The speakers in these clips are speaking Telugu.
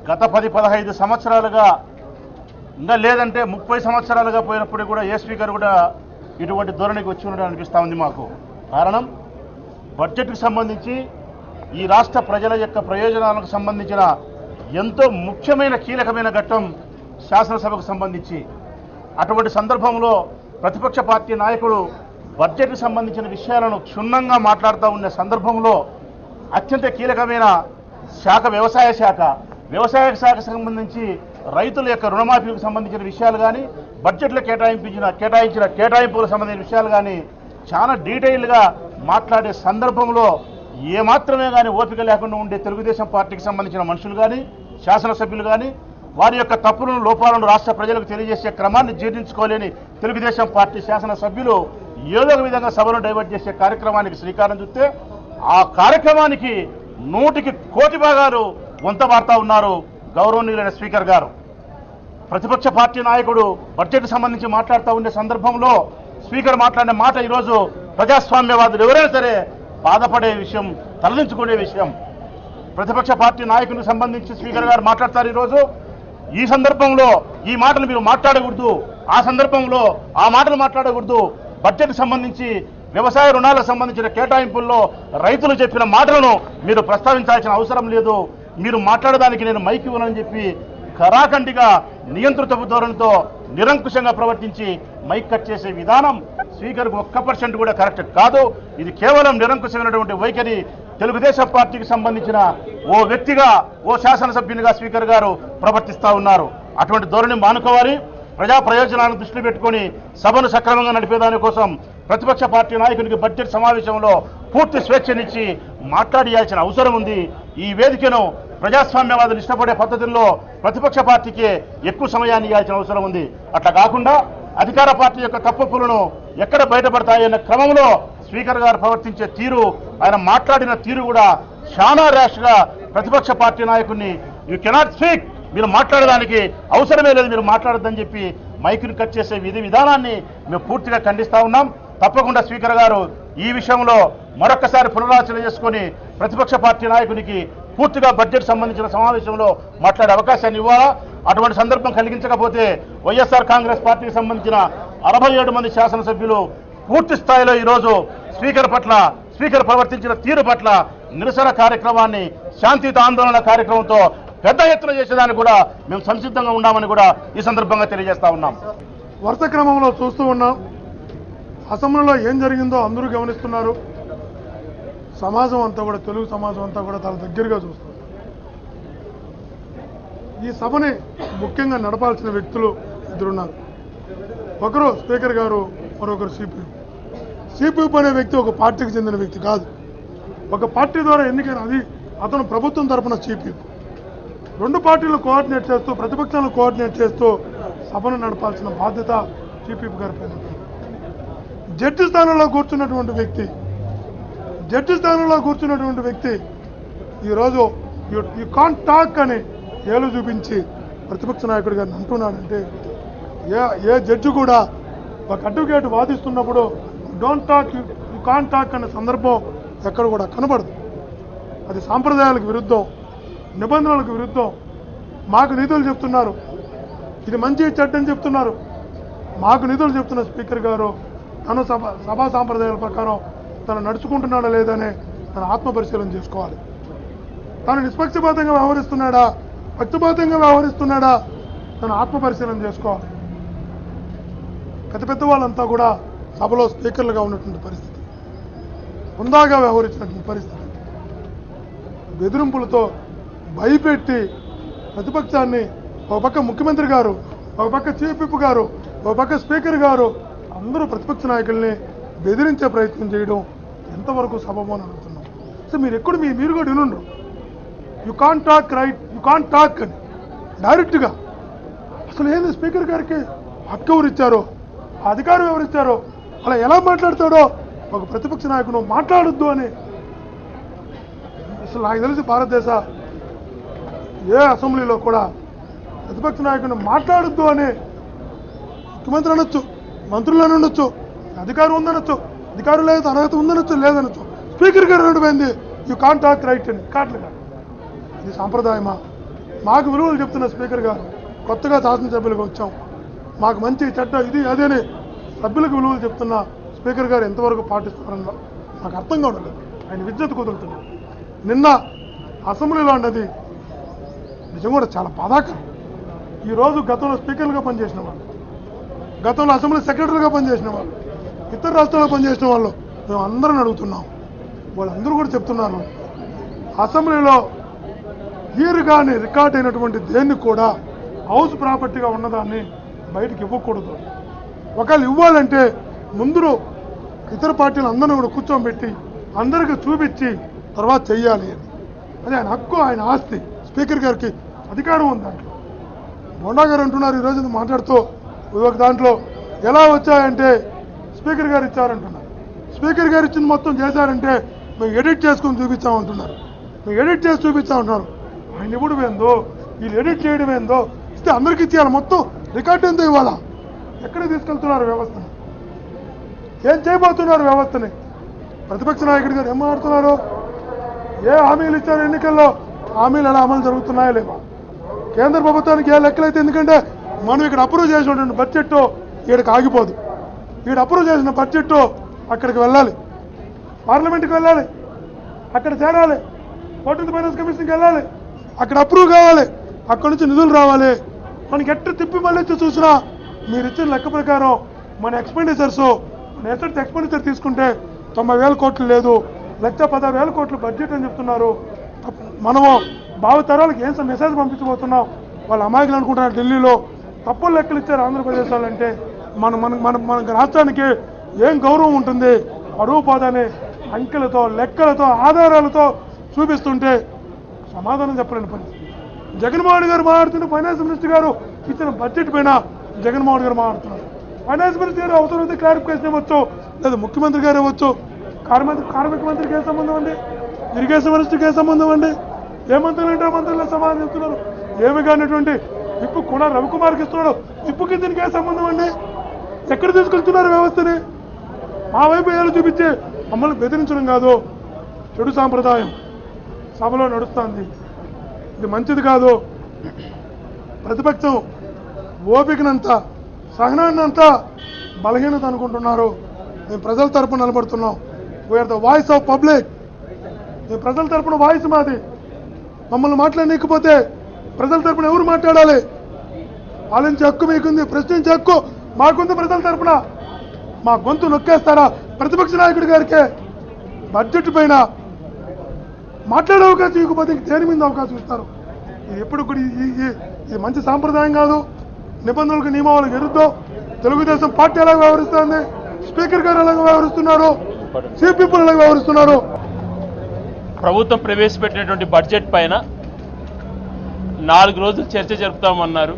గత 10-15 సంవత్సరాలుగా ఇంకా లేదంటే 30 సంవత్సరాలుగా పోయినప్పుడు కూడా ఏ స్పీకర్ కూడా ఇటువంటి ధోరణికి వచ్చి ఉండడం అనిపిస్తూ ఉంది మాకు. కారణం బడ్జెట్కి సంబంధించి ఈ రాష్ట్ర ప్రజల యొక్క ప్రయోజనాలకు సంబంధించిన ఎంతో ముఖ్యమైన కీలకమైన ఘట్టం శాసనసభకు సంబంధించి. అటువంటి సందర్భంలో ప్రతిపక్ష పార్టీ నాయకుడు బడ్జెట్కి సంబంధించిన విషయాలను క్షుణ్ణంగా మాట్లాడుతూ ఉన్న సందర్భంలో అత్యంత కీలకమైన శాఖ వ్యవసాయ శాఖకు సంబంధించి రైతుల యొక్క రుణమాఫీకి సంబంధించిన విషయాలు కానీ బడ్జెట్లో కేటాయించిన కేటాయింపులకు సంబంధించిన విషయాలు కానీ చాలా డీటెయిల్గా మాట్లాడే సందర్భంలో ఏమాత్రమే కానీ ఓపిక లేకుండా ఉండే తెలుగుదేశం పార్టీకి సంబంధించిన మనుషులు కానీ శాసనసభ్యులు కానీ వారి యొక్క తప్పులను లోపాలను రాష్ట్ర ప్రజలకు తెలియజేసే క్రమాన్ని జీర్ణించుకోలేని తెలుగుదేశం పార్టీ శాసనసభ్యులు ఏదో ఒక విధంగా సభను డైవర్ట్ చేసే కార్యక్రమానికి శ్రీకారం చుడితే ఆ కార్యక్రమానికి 100కి 1,00,00,000 భాగాలు వంతబారుతా ఉన్నారు గౌరవనీయులైన స్పీకర్ గారు. ప్రతిపక్ష పార్టీ నాయకుడు బడ్జెట్ సంబంధించి మాట్లాడుతూ ఉండే సందర్భంలో స్పీకర్ మాట్లాడిన మాట ఈరోజు ప్రజాస్వామ్యవాదులు ఎవరైనా సరే బాధపడే విషయం, తలదించుకునే విషయం. ప్రతిపక్ష పార్టీ నాయకునికి సంబంధించి స్పీకర్ గారు మాట్లాడతారు ఈరోజు. ఈ సందర్భంలో ఈ మాటలు మీరు మాట్లాడకూడదు, ఆ సందర్భంలో ఆ మాటలు మాట్లాడకూడదు. బడ్జెట్కి సంబంధించి వ్యవసాయ రుణాలకు సంబంధించిన కేటాయింపుల్లో రైతులు చెప్పిన మాటలను మీరు ప్రస్తావించాల్సిన అవసరం లేదు, మీరు మాట్లాడడానికి నేను మైక్ ఇవ్వనని చెప్పి ఖరాఖండిగా నియంత్రిత ధోరణితో నిరంకుశంగా ప్రవర్తించి మైక్ కట్ చేసే విధానం స్పీకర్కు 1% కూడా కరెక్ట్ కాదు. ఇది కేవలం నిరంకుశమైనటువంటి వైఖరి. తెలుగుదేశం పార్టీకి సంబంధించిన ఓ వ్యక్తిగా, ఓ శాసనసభ్యునిగా స్పీకర్ గారు ప్రవర్తిస్తూ ఉన్నారు. అటువంటి ధోరణి మానుకోవాలి. ప్రజా ప్రయోజనాలను దృష్టిలో పెట్టుకుని సభను సక్రమంగా నడిపేదాని కోసం ప్రతిపక్ష పార్టీ నాయకునికి బడ్జెట్ సమావేశంలో పూర్తి స్వేచ్ఛనిచ్చి మాట్లాడియాల్సిన అవసరం ఉంది. ఈ వేదికను ప్రజాస్వామ్యవాదులు ఇష్టపడే పద్ధతుల్లో ప్రతిపక్ష పార్టీకి ఎక్కువ సమయాన్ని ఇవ్వాల్సిన అవసరం ఉంది. అట్లా కాకుండా అధికార పార్టీ యొక్క తప్పులను ఎక్కడ బయటపడతాయన్న క్రమంలో స్పీకర్ గారు ప్రవర్తించే తీరు, ఆయన మాట్లాడిన తీరు కూడా చాలా ర్యాష్గా ప్రతిపక్ష పార్టీ నాయకుడిని యూ కెనాట్ స్పీక్, మీరు మాట్లాడడానికి అవసరమే లేదు, మీరు మాట్లాడొద్దని చెప్పి మైకుని కట్ చేసే విధానాన్ని మేము పూర్తిగా ఖండిస్తా ఉన్నాం. తప్పకుండా స్పీకర్ గారు ఈ విషయంలో మరొకసారి పునరాలోచన చేసుకుని ప్రతిపక్ష పార్టీ నాయకునికి పూర్తిగా బడ్జెట్ సంబంధించిన సమావేశంలో మాట్లాడే అవకాశాన్ని ఇవ్వాలా. అటువంటి సందర్భం కలిగించకపోతే వైఎస్ఆర్ కాంగ్రెస్ పార్టీకి సంబంధించిన 67 మంది శాసనసభ్యులు పూర్తి స్థాయిలో ఈరోజు స్పీకర్ ప్రవర్తించిన తీరు పట్ల నిరసన కార్యక్రమాన్ని, శాంతియుత ఆందోళన కార్యక్రమంతో పెద్ద ఎత్తున చేసేదానికి కూడా మేము సంసిద్ధంగా ఉన్నామని కూడా ఈ సందర్భంగా తెలియజేస్తా ఉన్నాం. వరుస క్రమంలో చూస్తూ ఉన్నాం. అసెంబ్లీలో ఏం జరిగిందో అందరూ గమనిస్తున్నారు. సమాజం అంతా కూడా, తెలుగు సమాజం అంతా కూడా చాలా దగ్గరగా చూస్తుంది. ఈ సభని ముఖ్యంగా నడపాల్సిన వ్యక్తులు ఇద్దరున్నారు. ఒకరు స్పీకర్ గారు, మరొకరు సిపియు అనే వ్యక్తి ఒక పార్టీకి చెందిన వ్యక్తి కాదు. ఒక పార్టీ ద్వారా ఎన్నికైన అది అతను ప్రభుత్వం తరఫున సిపియు. 2 పార్టీలను కోఆర్డినేట్ చేస్తూ, ప్రతిపక్షాలను కోఆర్డినేట్ చేస్తూ సభను నడపాల్సిన బాధ్యత సిపియు గారి పైన. జడ్జి స్థానంలో కూర్చున్నటువంటి వ్యక్తి ఈరోజు యూ కాంట్ టాక్ అని ఏలు చూపించి ప్రతిపక్ష నాయకుడి గారిని అంటున్నాడంటే, ఏ జడ్జి కూడా ఒక అడ్వకేట్ వాదిస్తున్నప్పుడు don't talk, you can't talk అనే సందర్భం ఎక్కడ కూడా కనబడదు. అది సాంప్రదాయాలకు విరుద్ధం, నిబంధనలకు విరుద్ధం. మాకు నిధులు చెప్తున్నారు, ఇది మంచి చెడ్డని చెప్తున్నారు. మాకు నిధులు చెప్తున్న స్పీకర్ గారు తను సభా సాంప్రదాయాల ప్రకారం తను నడుచుకుంటున్నాడా లేదనే తన ఆత్మపరిశీలన చేసుకోవాలి. తను నిష్పక్షపాతంగా వ్యవహరిస్తున్నాడా, పక్షపాతంగా వ్యవహరిస్తున్నాడా, తను ఆత్మపరిశీలన చేసుకోవాలి. పెద్ద వాళ్ళంతా కూడా సభలో స్పీకర్లుగా ఉన్నటువంటి పరిస్థితి, హుందాగా వ్యవహరించినటువంటి పరిస్థితి, బెదిరింపులతో భయపెట్టి ప్రతిపక్షాన్ని, ఒక పక్క ముఖ్యమంత్రి గారు, ఒక పక్క చీఫ్ విప్ గారు, ఒక పక్క స్పీకర్ గారు అందరూ ప్రతిపక్ష నాయకుల్ని బెదిరించే ప్రయత్నం చేయడం ఎంతవరకు సబబు అని అడుగుతున్నాం. సో మీరు కూడా వినుండ్రు. You can't talk right, you can't talk అని డైరెక్ట్గా. అసలు ఏంది స్పీకర్ గారికి హక్కు ఎవరిచ్చారో, ఆ అధికారం ఎవరిచ్చారో, అలా ఎలా మాట్లాడతాడో ఒక ప్రతిపక్ష నాయకుడు మాట్లాడొద్దు అని. అసలు నాకు తెలిసి భారతదేశ ఏ అసెంబ్లీలో కూడా ప్రతిపక్ష నాయకుడిని మాట్లాడొద్దు అని ముఖ్యమంత్రి అనొచ్చు, మంత్రులను ఉండొచ్చు, అధికారం ఉందనొచ్చు, అధికారం లేదు, అర్హత ఉందనొచ్చు, లేదనొచ్చు. స్పీకర్ గారు నడిపోయింది యూ కాంట్ టాక్ రైట్ అని కాట్లుగా. ఇది సాంప్రదాయమా? మాకు విలువలు చెప్తున్న స్పీకర్ గారు కొత్తగా శాసనసభ్యులుగా వచ్చాం, మాకు మంచి చెడ్డ ఇది అదేని సభ్యులకు విలువలు చెప్తున్న స్పీకర్ గారు ఎంతవరకు పాటిస్తున్నారో నాకు అర్థం కావట్లేదు. ఆయన విద్యుత్ కుదురుతున్నారు. నిన్న అసెంబ్లీలో అన్నది నిజం కూడా చాలా బాధాకరం. ఈరోజు గతంలో స్పీకర్లుగా పనిచేసిన వాళ్ళు, గతంలో అసెంబ్లీ సెక్రటరీగా పనిచేసిన వాళ్ళు, ఇతర రాష్ట్రాల్లో పనిచేసిన వాళ్ళు మేము అందరం అడుగుతున్నాం. వాళ్ళందరూ కూడా చెప్తున్నారు అసెంబ్లీలో ఈరు కానీ రికార్డ్ అయినటువంటి దేన్ని కూడా హౌస్ ప్రాపర్టీగా ఉన్నదాన్ని బయటకు ఇవ్వకూడదు. ఒకవేళ ఇవ్వాలంటే ముందు ఇతర పార్టీలు అందరినీ కూడా కూర్చోబెట్టి అందరికీ చూపించి తర్వాత చెయ్యాలి అని. అది ఆయన హక్కు, ఆయన ఆస్తి. స్పీకర్ గారికి అధికారం ఉంది దాంట్లో. బొండా గారు అంటున్నారు ఈరోజు మాట్లాడుతూ ఒక దాంట్లో ఎలా వచ్చాయంటే స్పీకర్ గారు ఇచ్చారంటున్నారు. స్పీకర్ గారు ఇచ్చింది మొత్తం చేశారంటే మేము ఎడిట్ చేసుకుని చూపించామంటున్నారు. మేము ఎడిట్ చేసి చూపించామంటున్నారు. ఆయన ఇవ్వడం ఏందో, వీళ్ళు ఎడిట్ చేయడం ఏందో ఇస్తే అందరికీ ఇచ్చేయాలి. మొత్తం రికార్డు ఏందో ఇవ్వాలా? ఎక్కడికి తీసుకెళ్తున్నారు వ్యవస్థని? ఏం చేయబోతున్నారు వ్యవస్థని? ప్రతిపక్ష నాయకుడి గారు ఏం మాట్లాడుతున్నారు? ఏ హామీలు ఇచ్చారు ఎన్నికల్లో? హామీలు ఎలా అమలు జరుగుతున్నాయా లేవా? కేంద్ర ప్రభుత్వానికి ఏ లెక్కలైతే, ఎందుకంటే మనం ఇక్కడ అప్రూవ్ చేసినటువంటి బడ్జెట్ ఈడకి ఆగిపోదు. ఈడ అప్రూవ్ చేసిన బడ్జెట్ అక్కడికి వెళ్ళాలి, పార్లమెంట్కి వెళ్ళాలి, అక్కడ చేరాలి, 14th ఫైనాన్స్ కమిషన్కి వెళ్ళాలి, అక్కడ అప్రూవ్ కావాలి, అక్కడి నుంచి నిధులు రావాలి. మనకి ఎట్టు తిప్పి మళ్ళీ చూసినా మీరు ఇచ్చిన లెక్క ప్రకారం మన ఎక్స్పెండిచర్స్, మన ఎసెట్స్ ఎక్స్పెండిచర్ తీసుకుంటే 90,000 కోట్లు లేదు, 1,16,000 కోట్లు బడ్జెట్ అని చెప్తున్నారు. మనము భావితరాలకు ఏం మెసేజ్ పంపించబోతున్నాం? వాళ్ళ అమాయకులు అనుకుంటున్నారు ఢిల్లీలో తప్పులు లెక్కలు ఇచ్చారు ఆంధ్రప్రదేశ్ వాళ్ళంటే మన రాష్ట్రానికి ఏం గౌరవం ఉంటుంది? అడుగు పోదని అంకెలతో లెక్కలతో ఆధారాలతో చూపిస్తుంటే సమాధానం చెప్పలేని పని. జగన్మోహన్ గారు మాట్లాడుతుంటే ఫైనాన్స్ మినిస్టర్ గారు ఇచ్చిన బడ్జెట్ పైన జగన్మోహన్ గారు మాట్లాడుతున్నారు. ఫైనాన్స్ మినిస్టర్ గారు అవసరమైతే క్లారిఫికేషన్ ఇవ్వచ్చు, లేదా ముఖ్యమంత్రి గారు ఇవ్వచ్చు. కార్మిక మంత్రికి ఏ సంబంధం అండి? ఇరిగేషన్ మినిస్టర్కి ఏ సంబంధం అండి? ఏ మంత్రులు అంటే మంత్రుల్లో సమాధానం చెప్తున్నారు. ఏమి కానిటువంటి విప్పు కూడా రవికుమార్కి ఇస్తున్నాడు. విప్పుకి దీనికి ఏ సంబంధం అండి? ఎక్కడ తీసుకెళ్తున్నారు వ్యవస్థని? మా వైపు ఏళ్ళు చూపించి మమ్మల్ని బెదిరించడం కాదు, చెడు సాంప్రదాయం సభలో నడుస్తుంది. ఇది మంచిది కాదు. ప్రతిపక్షం ఓపికనంతా సహనాన్నంతా బలహీనత అనుకుంటున్నారు. మేము ప్రజల తరపున నిలబడుతున్నాం. We are the voice of public. మేము ప్రజల తరపున వాయిస్ మాది. మమ్మల్ని మాట్లాడలేకపోతే ప్రజల తరపున ఎవరు మాట్లాడాలి? పాలించే హక్కు మీకుంది, ప్రశ్నించే హక్కు మాకుంది. ప్రజల తరపున మా గొంతు నొక్కేస్తారా? ప్రతిపక్ష నాయకుడి గారికే బడ్జెట్ పైన మాట్లాడే అవకాశం ఇవ్వకపోతే దేని మీద అవకాశం ఇస్తారు? ఇది ఎప్పుడు కూడా ఇది మంచి సాంప్రదాయం కాదు. నిబంధనలకు నియమాలకు విరుద్ధం. తెలుగుదేశం పార్టీ ఎలాగ వ్యవహరిస్తుంది, స్పీకర్ గారు ఎలాగ వ్యవహరిస్తున్నారు, చీఫ్ పీపుల్ ఎలాగ వ్యవహరిస్తున్నారు. ప్రభుత్వం ప్రవేశపెట్టినటువంటి బడ్జెట్ పైన 4 రోజులు చర్చ జరుపుతామన్నారు.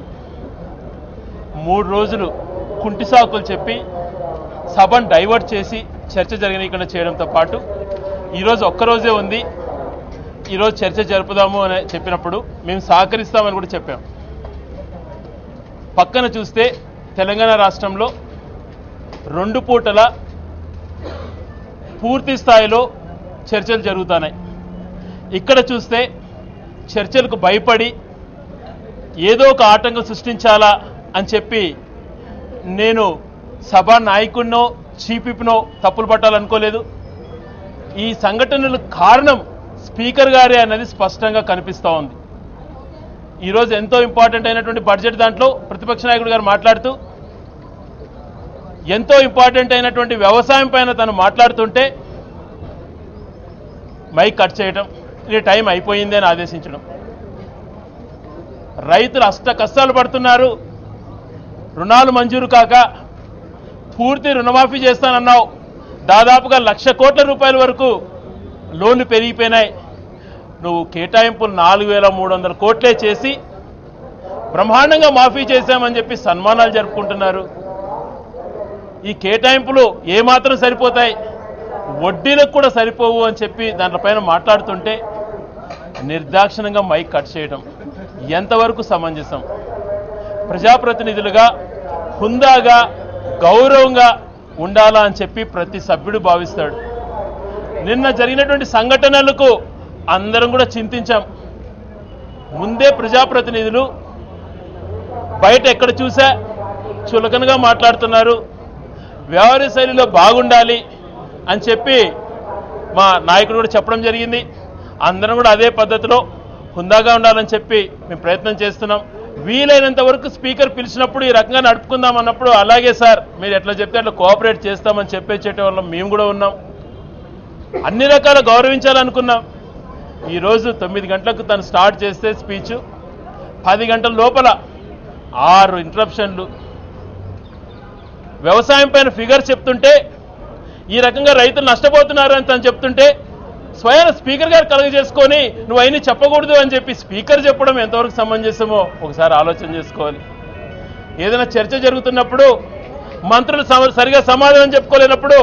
3 రోజులు కుంటి సాకులు చెప్పి సభను డైవర్ట్ చేసి చర్చ జరగనీయకుండా చేయడంతో పాటు ఈరోజు ఒక్కరోజే ఉంది, ఈరోజు చర్చ జరుపుదాము అని చెప్పినప్పుడు మేము సహకరిస్తామని కూడా చెప్పాం. పక్కన చూస్తే తెలంగాణ రాష్ట్రంలో 2 పూటల పూర్తి స్థాయిలో చర్చలు జరుగుతున్నాయి. ఇక్కడ చూస్తే చర్చలకు భయపడి ఏదో ఒక ఆటంకం సృష్టించాలా అని చెప్పి నేను సభా నాయకుడినో చీఫ్ విప్నో తప్పులు పట్టాలనుకోలేదు. ఈ సంఘటనలకు కారణం స్పీకర్ గారే అన్నది స్పష్టంగా కనిపిస్తూ ఉంది. ఈరోజు ఎంతో ఇంపార్టెంట్ అయినటువంటి బడ్జెట్ దాంట్లో ప్రతిపక్ష నాయకుడు గారు మాట్లాడుతూ ఎంతో ఇంపార్టెంట్ అయినటువంటి వ్యవసాయం పైన తను మాట్లాడుతుంటే మైక్ కట్ చేయడం, ఇది టైం అయిపోయింది అని ఆదేశించడం. రైతులు అష్ట కష్టాలు పడుతున్నారు, రుణాలు మంజూరు కాక పూర్తి రుణమాఫీ చేస్తానన్నావు. దాదాపుగా 1,00,000 కోట్ల రూపాయల వరకు లోన్లు పెరిగిపోయినాయి. నువ్వు కేటాయింపులు 4,300 కోట్లే చేసి బ్రహ్మాండంగా మాఫీ చేశామని చెప్పి సన్మానాలు జరుపుకుంటున్నారు. ఈ కేటాయింపులు ఏమాత్రం సరిపోతాయి, వడ్డీలకు కూడా సరిపోవు అని చెప్పి దాంట్లపైన మాట్లాడుతుంటే నిర్దాక్షిణంగా మైక్ కట్ చేయడం ఎంతవరకు సమంజసం? ప్రజాప్రతినిధులుగా హుందాగా గౌరవంగా ఉండాలా అని చెప్పి ప్రతి సభ్యుడు భావిస్తాడు. నిన్న జరిగినటువంటి సంఘటనలకు అందరం కూడా చింతించాం. ముందే ప్రజాప్రతినిధులు బయట ఎక్కడ చూసా చులకనగా మాట్లాడుతున్నారు, వ్యవహార శైలిలో బాగుండాలి అని చెప్పి మా నాయకుడు కూడా చెప్పడం జరిగింది. అందరం కూడా అదే పద్ధతిలో హుందాగా ఉండాలని చెప్పి మేము ప్రయత్నం చేస్తున్నాం. వీలైనంత వరకు స్పీకర్ పిలిచినప్పుడు ఈ రకంగా నడుపుకుందాం అన్నప్పుడు అలాగే సార్ మీరు ఎట్లా చెప్తే అట్లా కోఆపరేట్ చేస్తామని చెప్పేసేట వాళ్ళం మేము కూడా ఉన్నాం. అన్ని రకాల గౌరవించాలనుకున్నాం. ఈరోజు 9 గంటలకు తను స్టార్ట్ చేస్తే స్పీచ్ 10 గంటల లోపల 6 ఇంటరప్షన్లు. వ్యవసాయం పైన ఫిగర్ చెప్తుంటే ఈ రకంగా రైతులు నష్టపోతున్నారు అని తను చెప్తుంటే స్వయం స్పీకర్ గారు కలుగజేసుకొని నువ్వు అయినా చెప్పకూడదు అని చెప్పి స్పీకర్ చెప్పడం ఎంతవరకు సమంజసమో ఒకసారి ఆలోచన చేసుకోవాలి. ఏదైనా చర్చ జరుగుతున్నప్పుడు మంత్రులు సరిగా సమాధానం చెప్పుకోలేనప్పుడు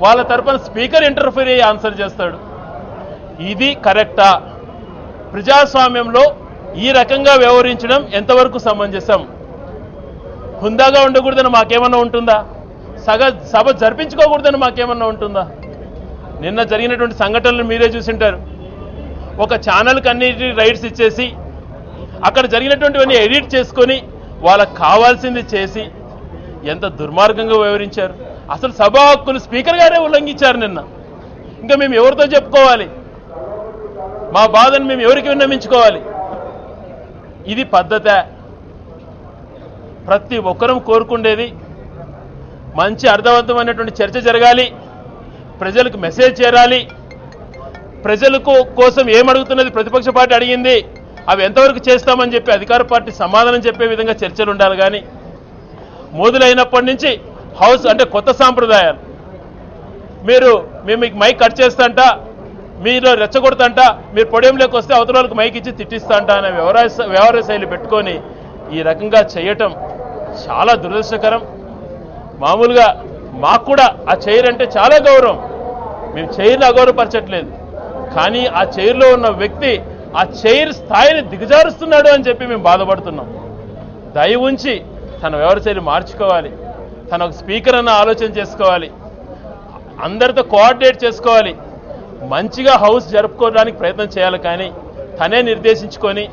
వాళ్ళ తరపున స్పీకర్ ఇంటర్ఫీర్ అయ్యి ఆన్సర్ చేస్తాడు. ఇది కరెక్టా? ప్రజాస్వామ్యంలో ఈ రకంగా వ్యవహరించడం ఎంతవరకు సమంజసం? హుందాగా ఉండకూడదని మాకేమన్నా ఉంటుందా? సభ జరిపించుకోకూడదని మాకేమన్నా ఉంటుందా? నిన్న జరిగినటువంటి సంఘటనలు మీరే చూసింటారు. ఒక ఛానల్కి అన్నిటి రైట్స్ ఇచ్చేసి అక్కడ జరిగినటువంటివన్నీ ఎడిట్ చేసుకొని వాళ్ళకు కావాల్సింది చేసి ఎంత దుర్మార్గంగా వ్యవహరించారు. అసలు సభా హక్కులు స్పీకర్ గారే ఉల్లంఘించారు నిన్న. ఇంకా మేము ఎవరితో చెప్పుకోవాలి? మా బాధను మేము ఎవరికి విన్నవించుకోవాలి? ఇది పద్ధతే? ప్రతి ఒక్కరూ కోరుకుండేది మంచి అర్థవంతమైనటువంటి చర్చ జరగాలి, ప్రజలకు మెసేజ్ చేరాలి, ప్రజలకు కోసం ఏమడుగుతున్నది ప్రతిపక్ష పార్టీ అడిగింది అవి ఎంతవరకు చేస్తామని చెప్పి అధికార పార్టీ సమాధానం చెప్పే విధంగా చర్చలు ఉండాలి. కానీ మొదలైనప్పటి నుంచి హౌస్ అంటే కొత్త సాంప్రదాయాలు, మేము మీకు మైక్ కట్ చేస్తాంట, మీరు రెచ్చగొడతాంట, మీరు పొడియంలోకి వస్తే అవతరాలకు మైక్ ఇచ్చి తిట్టిస్తాంట అనే వ్యవహార శైలి పెట్టుకొని ఈ రకంగా చేయటం చాలా దురదృష్టకరం. మామూలుగా మాకు కూడా ఆ చైర్ అంటే చాలా గౌరవం, మేము చైర్ని అగౌరవపరచట్లేదు. కానీ ఆ చైర్లో ఉన్న వ్యక్తి ఆ చైర్ స్థాయిని దిగజారుస్తున్నాడు అని చెప్పి మేము బాధపడుతున్నాం. దయ ఉంచి తన వ్యవహార శైలి మార్చుకోవాలి, తన ఒక స్పీకర్ అన్న ఆలోచన చేసుకోవాలి, అందరితో కోఆర్డినేట్ చేసుకోవాలి, మంచిగా హౌస్ జరుపుకోవడానికి ప్రయత్నం చేయాలి. కానీ తనే నిర్దేశించుకొని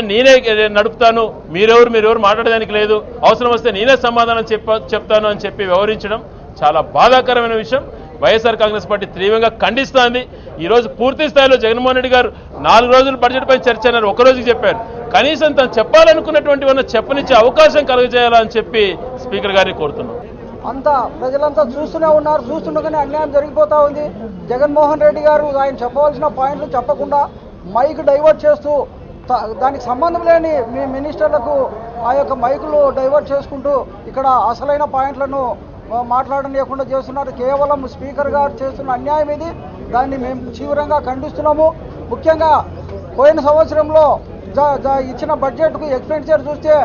నేనే నడుపుతాను, మీరెవరు మాట్లాడడానికి లేదు, అవసరం వస్తే నేనే సమాధానం చెప్తాను అని చెప్పి వ్యవహరించడం చాలా బాధాకరమైన విషయం. వైఎస్ఆర్ కాంగ్రెస్ పార్టీ తీవ్రంగా ఖండిస్తోంది. ఈరోజు పూర్తి స్థాయిలో జగన్మోహన్ రెడ్డి గారు 4 రోజులు బడ్జెట్ పై చర్చ అన్నారు, ఒక రోజుకి చెప్పారు. కనీసం తను చెప్పాలనుకున్నటువంటి చెప్పనిచ్చే అవకాశం కలుగజేయాలని చెప్పి స్పీకర్ గారిని కోరుతున్నాం. అంతా ప్రజలంతా చూస్తూనే ఉన్నారు, చూస్తుండగానే అన్యాయం జరిగిపోతా ఉంది. జగన్మోహన్ రెడ్డి గారు ఆయన చెప్పవలసిన పాయింట్లు చెప్పకుండా మైక్ డైవర్ట్ చేస్తూ దానికి సంబంధం లేని మీ మినిస్టర్లకు ఆ యొక్క మైకులు డైవర్ట్ చేసుకుంటూ ఇక్కడ అసలైన పాయింట్లను మాట్లాడనీయకుండా చేస్తున్నారు. కేవలం స్పీకర్ గారు చేస్తున్న అన్యాయం ఇది. దాన్ని మేము తీవ్రంగా ఖండిస్తున్నాము. ముఖ్యంగా పోయిన సంవత్సరంలో ఇచ్చిన బడ్జెట్కు ఎక్స్పెండిచర్ చూస్తే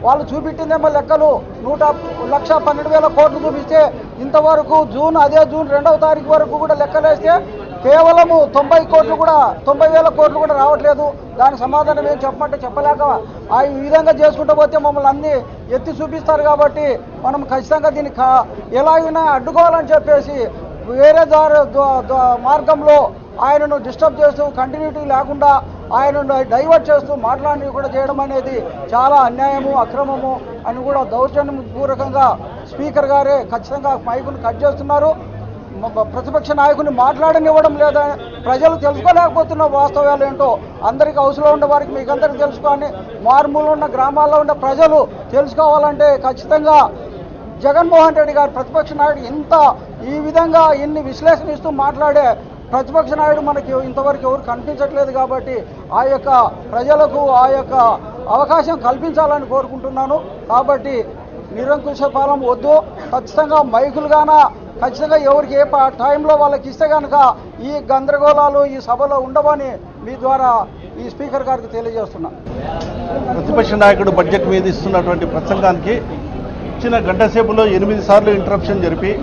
వాళ్ళు చూపెట్టిందేమో లెక్కలు 1,12,000 కోట్లు చూపిస్తే ఇంతవరకు అదే జూన్ 2వ తారీఖు వరకు కూడా లెక్కలేస్తే కేవలము 90,000 కోట్లు కూడా రావట్లేదు. దానికి సమాధానం ఏం చెప్పమంటే చెప్పలేక ఈ విధంగా చేసుకుంటూ పోతే మమ్మల్ని అన్ని ఎత్తి చూపిస్తారు. కాబట్టి మనం ఖచ్చితంగా దీన్ని ఎలాగైనా అడ్డుకోవాలని చెప్పేసి వేరే మార్గంలో ఆయనను డిస్టర్బ్ చేస్తూ కంటిన్యూటీ లేకుండా ఆయనను డైవర్ట్ చేస్తూ మాట్లాడి కూడా చేయడం అనేది చాలా అన్యాయము, అక్రమము అని కూడా దౌర్జన్యపూర్వకంగా స్పీకర్ గారే ఖచ్చితంగా మైకును కట్ చేస్తున్నారు. ప్రతిపక్ష నాయకుని మాట్లాడనివ్వడం లేదా, ప్రజలు తెలుసుకోలేకపోతున్న వాస్తవాలు ఏంటో అందరికీ అవసరం ఉండే వారికి మీకందరికీ తెలుసుకొని మారుమూల ఉన్న గ్రామాల్లో ఉండే ప్రజలు తెలుసుకోవాలంటే ఖచ్చితంగా జగన్మోహన్ రెడ్డి గారు ప్రతిపక్ష నాయుడు ఈ విధంగా ఇన్ని విశ్లేషణ ఇస్తూ మాట్లాడే ప్రతిపక్ష నాయుడు మనకి ఇంతవరకు ఎవరు కనిపించట్లేదు. కాబట్టి ఆ యొక్క ప్రజలకు ఆ యొక్క అవకాశం కల్పించాలని కోరుకుంటున్నాను. కాబట్టి నిరంకుశ పాలన వద్దు, ఖచ్చితంగా మైకులుగాన ఖచ్చితంగా ఎవరికి ఏ టైంలో వాళ్ళకి ఇస్తే కనుక ఈ గందరగోళాలు ఈ సభలో ఉండవని మీ ద్వారా ఈ స్పీకర్ గారికి తెలియజేస్తున్నా. ప్రతిపక్ష నాయకుడు బడ్జెట్ మీద ఇస్తున్నటువంటి ప్రసంగానికి ఇచ్చిన గంట సేపులో 8 సార్లు ఇంటరప్షన్ జరిపి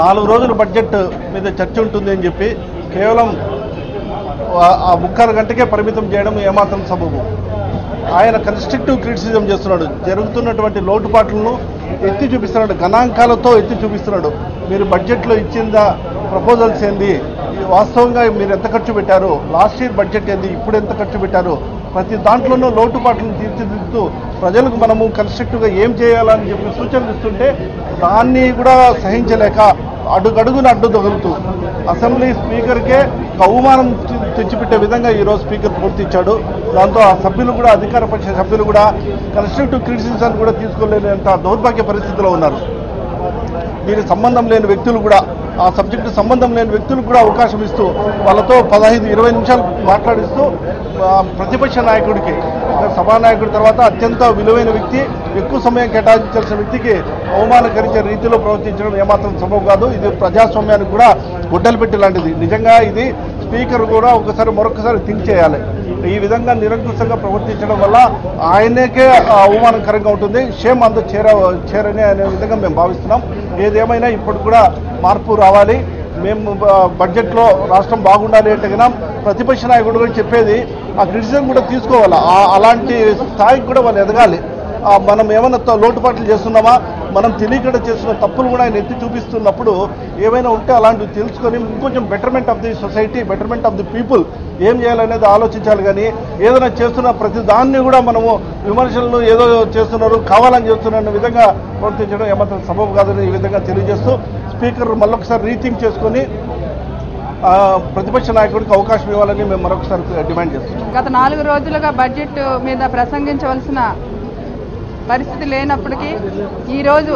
4 రోజులు బడ్జెట్ మీద చర్చ ఉంటుంది అని చెప్పి కేవలం ఆ 3/4 గంటకే పరిమితం చేయడం ఏమాత్రం సబబు? ఆయన కన్స్ట్రక్టివ్ క్రిటిసిజం చేస్తున్నాడు, జరుగుతున్నటువంటి లోటుపాట్లను ఎత్తి చూపిస్తున్నాడు, గణాంకాలతో ఎత్తి చూపిస్తున్నాడు. మీరు బడ్జెట్లో ఇచ్చిందా, ప్రపోజల్స్ ఏంది, వాస్తవంగా మీరు ఎంత ఖర్చు పెట్టారు, లాస్ట్ ఇయర్ బడ్జెట్ ఏంది, ఇప్పుడు ఎంత ఖర్చు పెట్టారు, ప్రతి దాంట్లోనూ లోటుపాట్లను తీర్చిదిద్దుతూ ప్రజలకు మనము కన్స్ట్రక్టివ్గా ఏం చేయాలని చెప్పి సూచనలు ఇస్తుంటే దాన్ని కూడా సహించలేక అడుగడుగున అడ్డు తగులుతూ అసెంబ్లీ స్పీకర్కే అవమానం తెచ్చిపెట్టే విధంగా ఈరోజు స్పీకర్ పూర్తిచ్చాడు. దాంతో ఆ సభ్యులు కూడా అధికార పక్ష సభ్యులు కూడా కన్స్ట్రక్టివ్ క్రిటిసిజం కూడా తీసుకోలేనంత దౌర్భాగ్య పరిస్థితిలో ఉన్నారు. దీనికి సంబంధం లేని వ్యక్తులు కూడా ఆ సబ్జెక్టు సంబంధం లేని వ్యక్తులకు కూడా అవకాశం ఇస్తూ వాళ్ళతో 15-20 నిమిషాలు మాట్లాడిస్తూ ప్రతిపక్ష నాయకుడికి సభానాయకుడి తర్వాత అత్యంత విలువైన వ్యక్తి, ఎక్కువ సమయం కేటాయించాల్సిన వ్యక్తికి అవమానకరించే రీతిలో ప్రవర్తించడం ఏమాత్రం సంభవం కాదు. ఇది ప్రజాస్వామ్యానికి కూడా గుడ్డలు పెట్టి లాంటిది. నిజంగా ఇది స్పీకర్ కూడా మరొకసారి థింక్ చేయాలి. ఈ విధంగా నిరంకుశంగా ప్రవర్తించడం వల్ల ఆయనకే అవమానకరంగా ఉంటుంది. షేమ్ అందు చేరని అనే విధంగా మేము భావిస్తున్నాం. ఏదేమైనా ఇప్పుడు కూడా మార్పు రావాలి. మేము బడ్జెట్లో రాష్ట్రం బాగుండాలి అంటే కన్నా ప్రతిపక్ష నాయకుడు కూడా చెప్పేది ఆ క్రిటిసిజం కూడా తీసుకోవాలి. అలాంటి స్థాయికి కూడా వాళ్ళు ఎదగాలి. మనం ఏమైనా లోటుపాట్లు చేస్తున్నామా, మనం తెలియకుండా చేస్తున్న తప్పులు కూడా ఆయన ఎత్తి చూపిస్తున్నప్పుడు ఏమైనా ఉంటే అలాంటివి తెలుసుకొని ఇంకొంచెం betterment of the society, betterment of the people ఏం చేయాలనేది ఆలోచించాలి. కానీ ఏదైనా చేస్తున్న ప్రతి దాన్ని కూడా మనము విమర్శలను ఏదో చేస్తున్నారు, కావాలని చేస్తున్న విధంగా ప్రవర్తించడం ఏమాత్రం సబబు కాదని ఈ విధంగా తెలియజేస్తూ స్పీకర్ మళ్ళొకసారి రీథింక్ చేసుకొని ప్రతిపక్ష నాయకుడికి అవకాశం ఇవ్వాలని మేము మరొకసారి డిమాండ్ చేస్తున్నాం. గత 4 రోజులుగా బడ్జెట్ మీద ప్రసంగించవలసిన పరిస్థితి లేనప్పటికీ ఈరోజు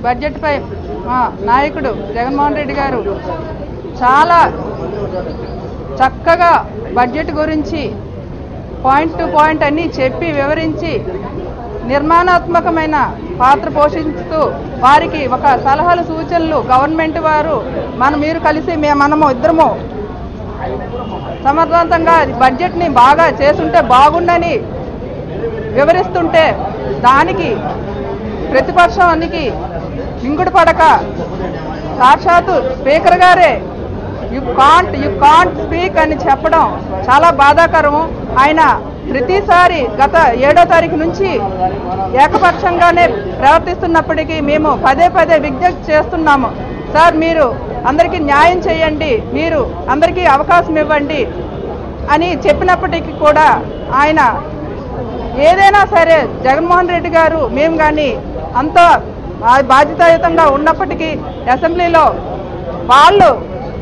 బడ్జెట్పై మా నాయకుడు జగన్మోహన్ రెడ్డి గారు చాలా చక్కగా బడ్జెట్ గురించి పాయింట్ టు పాయింట్ అన్నీ చెప్పి వివరించి నిర్మాణాత్మకమైన పాత్ర పోషిస్తూ వారికి ఒక సలహాలు సూచనలు గవర్నమెంట్ వారు మీరు కలిసి మనము ఇద్దరము సమర్థవంతంగా బడ్జెట్ని బాగా చేసుంటే బాగుండని వివరిస్తుంటే దానికి ప్రతిపక్షానికి మింగుడు పడక సాక్షాత్తు స్పీకర్ గారే యు కాంట్ స్పీక్ అని చెప్పడం చాలా బాధాకరం. ఆయన ప్రతిసారి గత 7వ తారీఖు నుంచి ఏకపక్షంగానే ప్రవర్తిస్తున్నప్పటికీ మేము పదే విజ్ఞప్తి చేస్తున్నాము. సార్, మీరు అందరికీ న్యాయం చేయండి, మీరు అందరికీ అవకాశం ఇవ్వండి అని చెప్పినప్పటికీ కూడా ఆయన ఏదైనా సరే జగన్మోహన్ రెడ్డి గారు మేము కానీ అంత బాధ్యతాయుతంగా ఉన్నప్పటికీ అసెంబ్లీలో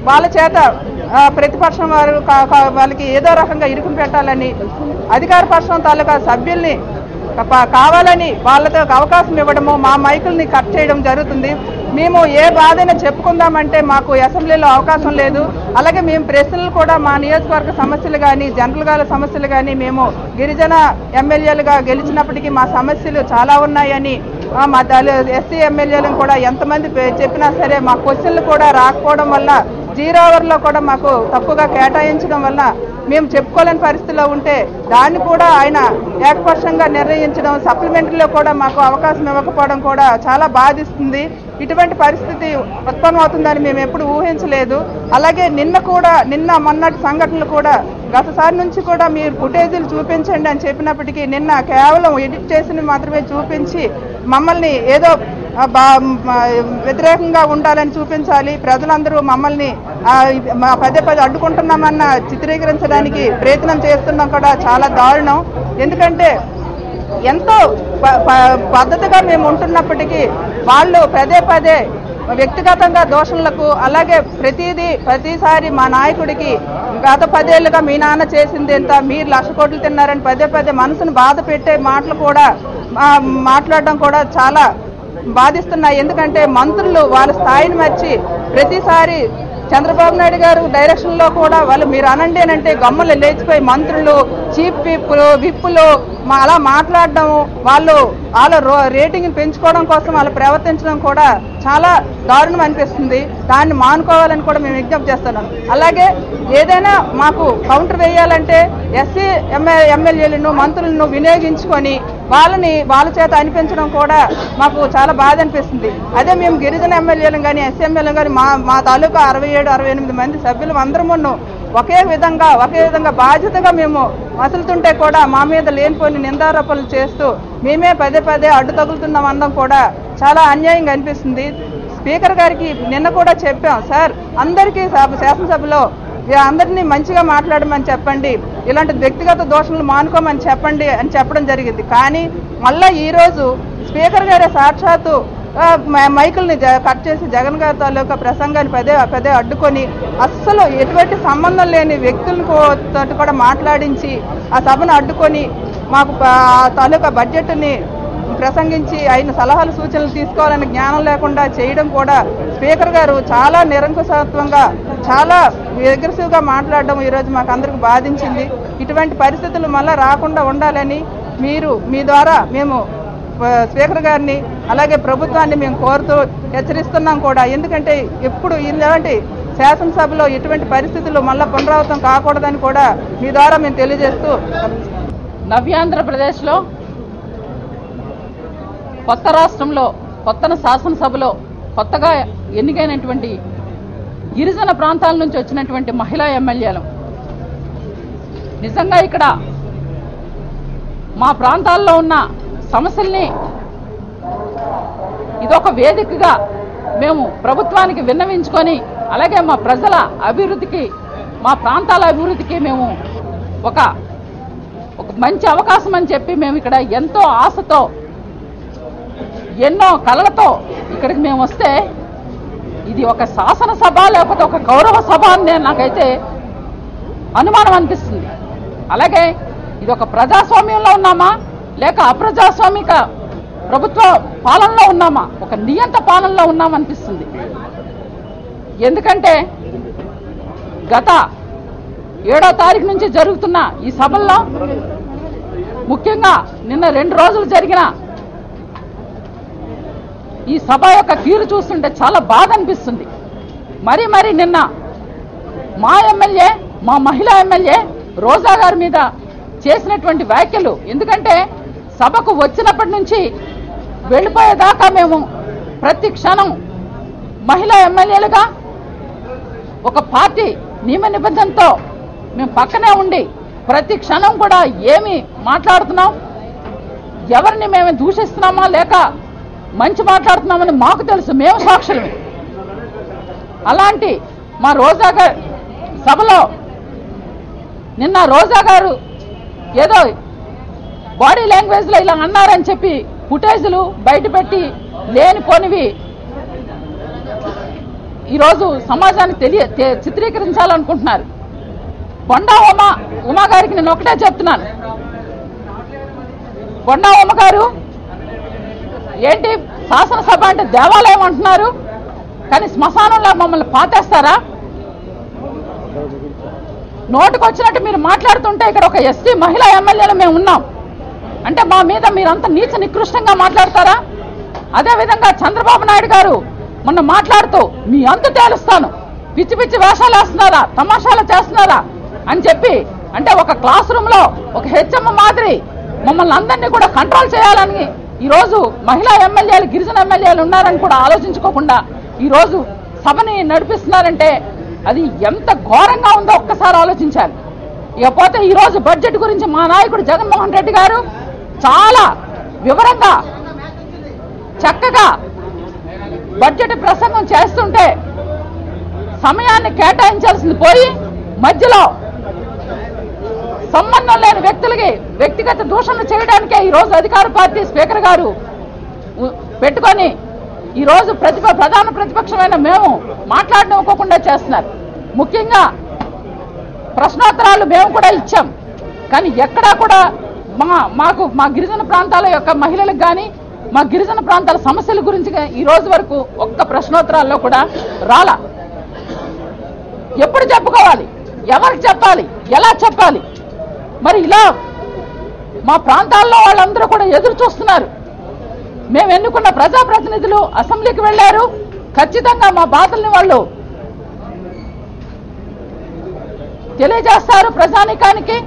వాళ్ళ చేత ప్రతిపక్షం వారు వాళ్ళకి ఏదో రకంగా ఇరుకుని పెట్టాలని అధికార పక్షం తాలూకా సభ్యుల్ని కావాలని వాళ్ళతో అవకాశం ఇవ్వడము, మా మైకుల్ని కట్ చేయడం జరుగుతుంది. మేము ఏ బాధైనా చెప్పుకుందామంటే మాకు అసెంబ్లీలో అవకాశం లేదు. అలాగే మేము ప్రశ్నలు కూడా మా నియోజకవర్గ సమస్యలు కానీ జనరల్గా సమస్యలు కానీ మేము గిరిజన ఎమ్మెల్యేలుగా గెలిచినప్పటికీ మా సమస్యలు చాలా ఉన్నాయని మా ఎస్సీ ఎమ్మెల్యేలను కూడా ఎంతమంది చెప్పినా సరే మా క్వశ్చన్లు కూడా రాకపోవడం వల్ల 0 అవర్లో కూడా మాకు తప్పుగా కేటాయించడం వల్ల మేము చెప్పుకోలేని పరిస్థితిలో ఉంటే దాన్ని కూడా ఆయన ఏకపక్షంగా నిర్ణయించడం, సప్లిమెంటరీలో కూడా మాకు అవకాశం ఇవ్వకపోవడం కూడా చాలా బాధిస్తుంది. ఇటువంటి పరిస్థితి ఉత్పన్నమవుతుందని మేము ఎప్పుడు ఊహించలేదు. అలాగే నిన్న మొన్నటి సంఘటనలు కూడా గతసారి నుంచి కూడా మీరు ఫుటేజీలు చూపించండి అని చెప్పినప్పటికీ నిన్న కేవలం ఎడిట్ చేసి మాత్రమే చూపించి మమ్మల్ని ఏదో వ్యతిరేకంగా ఉండాలని చూపించాలి, ప్రజలందరూ మమ్మల్ని పదే అడ్డుకుంటున్నామన్న చిత్రీకరించడానికి ప్రయత్నం చేస్తున్నాం కూడా చాలా దారుణం. ఎందుకంటే ఎంతో పద్ధతిగా మేము ఉంటున్నప్పటికీ వాళ్ళు పదే వ్యక్తిగతంగా దోషణలకు అలాగే ప్రతిసారి మా నాయకుడికి గత 10 ఏళ్లుగా మీ నాన్న చేసింది ఎంత, మీరు 1,00,000 కోట్లు తిన్నారని పదే మనసును బాధ పెట్టే మాటలు కూడా మాట్లాడడం కూడా చాలా బాధిస్తున్నాయి. ఎందుకంటే మంత్రులు వాళ్ళ స్థాయిని మర్చి ప్రతిసారి చంద్రబాబు నాయుడు గారు డైరెక్షన్లో కూడా వాళ్ళు మీరు అనండి అంటే గమ్ములు లేచిపోయి మంత్రులు, చీఫ్ విప్పులు అలా మాట్లాడడం, వాళ్ళ రేటింగ్ పెంచుకోవడం కోసం వాళ్ళు ప్రవర్తించడం కూడా చాలా దారుణం అనిపిస్తుంది. దాన్ని మానుకోవాలని కూడా మేము విజ్ఞప్తి చేస్తున్నాం. అలాగే ఏదైనా మాకు కౌంటర్ వేయాలంటే ఎస్సీ ఎమ్మెల్యేలను మంత్రులను వినియోగించుకొని వాళ్ళ చేత అనిపించడం కూడా మాకు చాలా బాధ అనిపిస్తుంది. అదే మేము గిరిజన ఎమ్మెల్యేలను కానీ ఎస్సీ ఎమ్మెల్యేలు కానీ మా తాలూకా 67-68 మంది సభ్యులు అందరమును ఒకే విధంగా బాధ్యతగా మేము మసులుతుంటే కూడా మా మీద లేనిపోని నిందారోపణలు చేస్తూ మేమే పదే అడ్డు తగులుతున్నాం అనడం కూడా చాలా అన్యాయంగా అనిపిస్తుంది. స్పీకర్ గారికి నిన్న కూడా చెప్పాం, సార్ అందరికీ శాసనసభలో అందరినీ మంచిగా మాట్లాడమని చెప్పండి, ఇలాంటి వ్యక్తిగత దోషణలు మానుకోమని చెప్పండి అని చెప్పడం జరిగింది. కానీ మళ్ళీ ఈరోజు స్పీకర్ గారే సాక్షాత్తు మైకుల్ని కట్ చేసి జగన్ గారి తాలూకా ప్రసంగాన్ని పదే అడ్డుకొని అస్సలు ఎటువంటి సంబంధం లేని వ్యక్తులతో కూడా మాట్లాడించి ఆ సభను అడ్డుకొని మాకు తాలూకా బడ్జెట్ని ప్రసంగించి ఆయన సలహాలు సూచనలు తీసుకోవాలని జ్ఞానం లేకుండా చేయడం కూడా స్పీకర్ గారు చాలా నిరంకుశత్వంగా చాలా అగ్రెసివ్గా మాట్లాడడం ఈరోజు మాకు అందరికి బాధించింది. ఇటువంటి పరిస్థితులు మళ్ళీ రాకుండా ఉండాలని మీ ద్వారా మేము స్పీకర్ గారిని అలాగే ప్రభుత్వాన్ని మేము కోరుతూ హెచ్చరిస్తున్నాం కూడా. ఎందుకంటే ఎప్పుడు ఇలాంటి శాసనసభలో ఇటువంటి పరిస్థితులు మళ్ళీ పునరావృతం కాకూడదని కూడా మీ ద్వారా మేము తెలియజేస్తూ, నవ్యాంధ్రప్రదేశ్లో కొత్త రాష్ట్రంలో కొత్త శాసనసభలో కొత్తగా ఎన్నికైనటువంటి గిరిజన ప్రాంతాల నుంచి వచ్చినటువంటి మహిళా ఎమ్మెల్యేలు నిజంగా ఇక్కడ మా ప్రాంతాల్లో ఉన్న సమస్యల్ని ఇదొక వేదికగా మేము ప్రభుత్వానికి విన్నవించుకొని అలాగే మా ప్రజల అభివృద్ధికి మా ప్రాంతాల అభివృద్ధికి మేము ఒక మంచి అవకాశం అని చెప్పి మేము ఇక్కడ ఎంతో ఆశతో ఎన్నో కళలతో ఇక్కడికి మేము వస్తే ఇది ఒక శాసనసభ లేకపోతే ఒక గౌరవ సభ అని నాకైతే అనుమానం అనిపిస్తుంది. అలాగే ఇది ఒక ప్రజాస్వామ్యంలో ఉన్నామా లేక అప్రజాస్వామిక ప్రభుత్వ పాలనలో ఉన్నామా, ఒక నియంత పాలనలో ఉన్నామనిపిస్తుంది. ఎందుకంటే గత 7వ తారీఖు నుంచి జరుగుతున్న ఈ సభల్లో ముఖ్యంగా నిన్న 2 రోజులు జరిగిన ఈ సభ యొక్క తీరు చూస్తుంటే చాలా బాధ అనిపిస్తుంది. మరి నిన్న మా ఎమ్మెల్యే మా మహిళా ఎమ్మెల్యే రోజా గారి మీద చేసినటువంటి వ్యాఖ్యలు, ఎందుకంటే సభకు వచ్చినప్పటి నుంచి వెళ్ళిపోయేదాకా మేము ప్రతి క్షణం మహిళా ఎమ్మెల్యేలుగా ఒక పార్టీ నియమ నిబంధనతో మేము పక్కనే ఉండి ప్రతి క్షణం కూడా ఏమి మాట్లాడుతున్నాం, ఎవరిని మేము దూషిస్తున్నామా లేక మంచి మాట్లాడుతున్నామని మాకు తెలుసు, మేము సాక్షులమే. అలాంటి మా రోజా గారు సభలో నిన్న రోజా గారు ఏదో బాడీ లాంగ్వేజ్లో ఇలా అన్నారని చెప్పి ఫుటేజీలు బయటపెట్టి లేనిపోనివి ఈరోజు సమాజానికి చిత్రీకరించాలనుకుంటున్నారు. బొండా ఉమా గారికి నేను ఒకటే చెప్తున్నాను, బొండా ఉమ గారు ఏంటి శాసనసభ అంటే దేవాలయం అంటున్నారు, కానీ శ్మశానంలో మమ్మల్ని పాతేస్తారా? నోటుకు వచ్చినట్టు మీరు మాట్లాడుతుంటే ఇక్కడ ఒక ఎస్టీ మహిళా ఎమ్మెల్యేలు మేము ఉన్నాం అంటే మా మీద మీరంతా నీచ నికృష్టంగా మాట్లాడతారా? అదేవిధంగా చంద్రబాబు నాయుడు గారు మొన్న మాట్లాడుతూ మీ అంత తేలుస్తాను, పిచ్చి పిచ్చి వేషాలు వేస్తున్నారా, తమాషాలు చేస్తున్నారా అని చెప్పి, అంటే ఒక క్లాస్ రూమ్ లో ఒక హెచ్ఎం మాదిరి మమ్మల్ని అందరినీ కూడా కంట్రోల్ చేయాలని ఈరోజు మహిళా ఎమ్మెల్యేలు గిరిజన ఎమ్మెల్యేలు ఉన్నారని కూడా ఆలోచించుకోకుండా ఈరోజు సభని నడిపిస్తున్నారంటే అది ఎంత ఘోరంగా ఉందో ఒక్కసారి ఆలోచించాలి. ఇకపోతే ఈరోజు బడ్జెట్ గురించి మా నాయకుడు జగన్మోహన్ రెడ్డి గారు చాలా వివరంగా చక్కగా బడ్జెట్ ప్రసంగం చేస్తుంటే సమయాన్ని కేటాయించాల్సింది పోయి మధ్యలో సంబంధం లేని వ్యక్తులకి వ్యక్తిగత దూషణలు చేయడానికే ఈరోజు అధికార పార్టీ స్పీకర్ గారు పెట్టుకొని ఈరోజు ప్రధాన ప్రతిపక్షమైన మేము మాట్లాడనివ్వకుండా చేస్తున్నారు. ముఖ్యంగా ప్రశ్నోత్తరాలు మేము కూడా ఇచ్చాం, కానీ ఎక్కడా కూడా మా గిరిజన ప్రాంతాల యొక్క మహిళలకు కానీ మా గిరిజన ప్రాంతాల సమస్యల గురించి ఈ రోజు వరకు ఒక్క ప్రశ్నోత్తరాల్లో కూడా రాలా. ఎప్పుడు చెప్పుకోవాలి, ఎవరికి చెప్పాలి, ఎలా చెప్పాలి? మరి ఇలా మా ప్రాంతాల్లో వాళ్ళందరూ కూడా ఎదురు చూస్తున్నారు. మేము ఎన్నుకున్న ప్రజాప్రతినిధులు అసెంబ్లీకి వెళ్లారు, ఖచ్చితంగా మా బాధల్ని వాళ్ళు తెలియజేస్తారు, ప్రజానీకానికి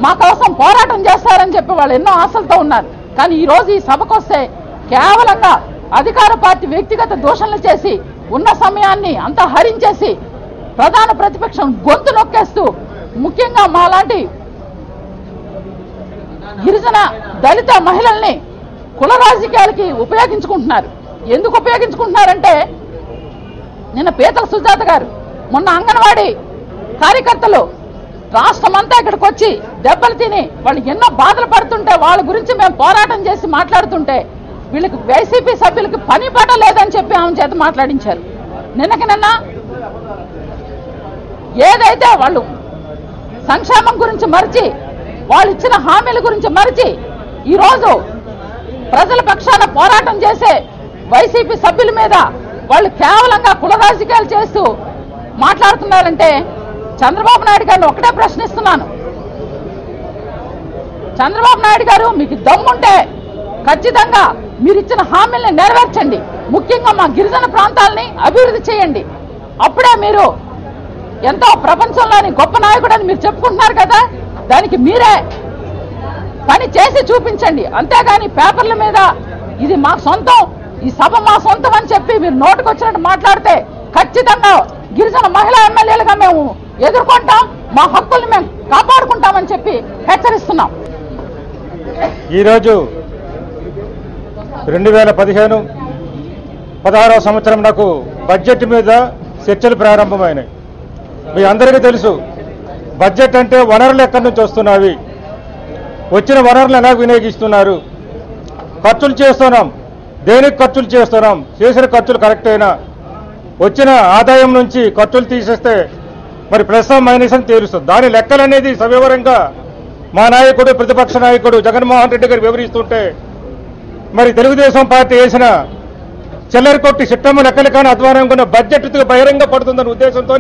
మా కోసం పోరాటం చేస్తారని చెప్పి వాళ్ళు ఎన్నో ఆశలతో ఉన్నారు. కానీ ఈ రోజు ఈ సభకు వస్తే కేవలంగా అధికార పార్టీ వ్యక్తిగత దూషణలు చేసి ఉన్న సమయాన్ని అంతా హరించేసి ప్రధాన ప్రతిపక్షం గొంతు నొక్కేస్తూ ముఖ్యంగా మాలాంటి గిరిజన దళిత మహిళల్ని కుల రాజకీయాలకి ఉపయోగించుకుంటున్నారు. ఎందుకు ఉపయోగించుకుంటున్నారంటే నిన్న పీతల సుజాత గారు మొన్న అంగన్వాడీ కార్యకర్తలు రాష్ట్రమంతా ఇక్కడికి వచ్చి దెబ్బలు తిని వాళ్ళు ఎన్నో బాధలు పడుతుంటే వాళ్ళ గురించి మేము పోరాటం చేసి మాట్లాడుతుంటే వీళ్ళకి వైసీపీ సభ్యులకి పని పాట లేదని చెప్పి ఆమె చేత మాట్లాడించారు. నిన్న ఏదైతే వాళ్ళు సంక్షేమం గురించి మరిచి వాళ్ళు ఇచ్చిన హామీల గురించి మరిచి ఈరోజు ప్రజల పక్షాన పోరాటం చేసే వైసీపీ సభ్యుల మీద వాళ్ళు కేవలంగా కుల రాజకీయాలు చేస్తూ మాట్లాడుతున్నారంటే చంద్రబాబు నాయుడు గారిని ఒకటే ప్రశ్నిస్తున్నాను. చంద్రబాబు నాయుడు గారు మీకు దమ్ముంటే ఖచ్చితంగా మీరు ఇచ్చిన హామీల్ని నెరవేర్చండి. ముఖ్యంగా మా గిరిజన ప్రాంతాలని అభివృద్ధి చేయండి. అప్పుడే మీరు ఎంతో ప్రపంచంలోని గొప్ప నాయకుడు అని మీరు చెప్పుకుంటున్నారు కదా, దానికి మీరే పని చేసి చూపించండి. అంతేగాని పేపర్ల మీద ఇది మా సొంతం, ఈ సభ మా సొంతం అని చెప్పి మీరు నోటుకొచ్చినట్టు మాట్లాడితే ఖచ్చితంగా గిరిజన మహిళా ఎమ్మెల్యేలుగా మేము ఎదుర్కొంటాం, మా హక్కుల్ని మేము కాపాడుకుంటామని చెప్పి హెచ్చరిస్తున్నాం. ఈరోజు 2015-16వ సంవత్సరం నాకు బడ్జెట్ మీద చర్చలు ప్రారంభమైనాయి. మీ అందరికీ తెలుసు బడ్జెట్ అంటే వనరులు ఎక్కడి నుంచి వస్తున్నవి, వచ్చిన వనరులు ఎలా వినియోగిస్తున్నారు, ఖర్చులు చేస్తున్నాం, దేనికి ఖర్చులు చేస్తున్నాం, చేసిన ఖర్చులు కరెక్ట్ అయినా, వచ్చిన ఆదాయం నుంచి ఖర్చులు తీసేస్తే మరి ప్లస్ మైనస్ అని తెలుస్తుంది. దాని లెక్కలు అనేది సవివరంగా మా నాయకుడు ప్రతిపక్ష నాయకుడు జగన్మోహన్ రెడ్డి గారు వివరిస్తుంటే మరి తెలుగుదేశం పార్టీ వేసిన చిల్లర కొట్టి చిట్టమ్మ లెక్కలు కానీ అధ్వానంగా ఉన్న బడ్జెట్ బహిరంగ పడుతుందన్న ఉద్దేశంతో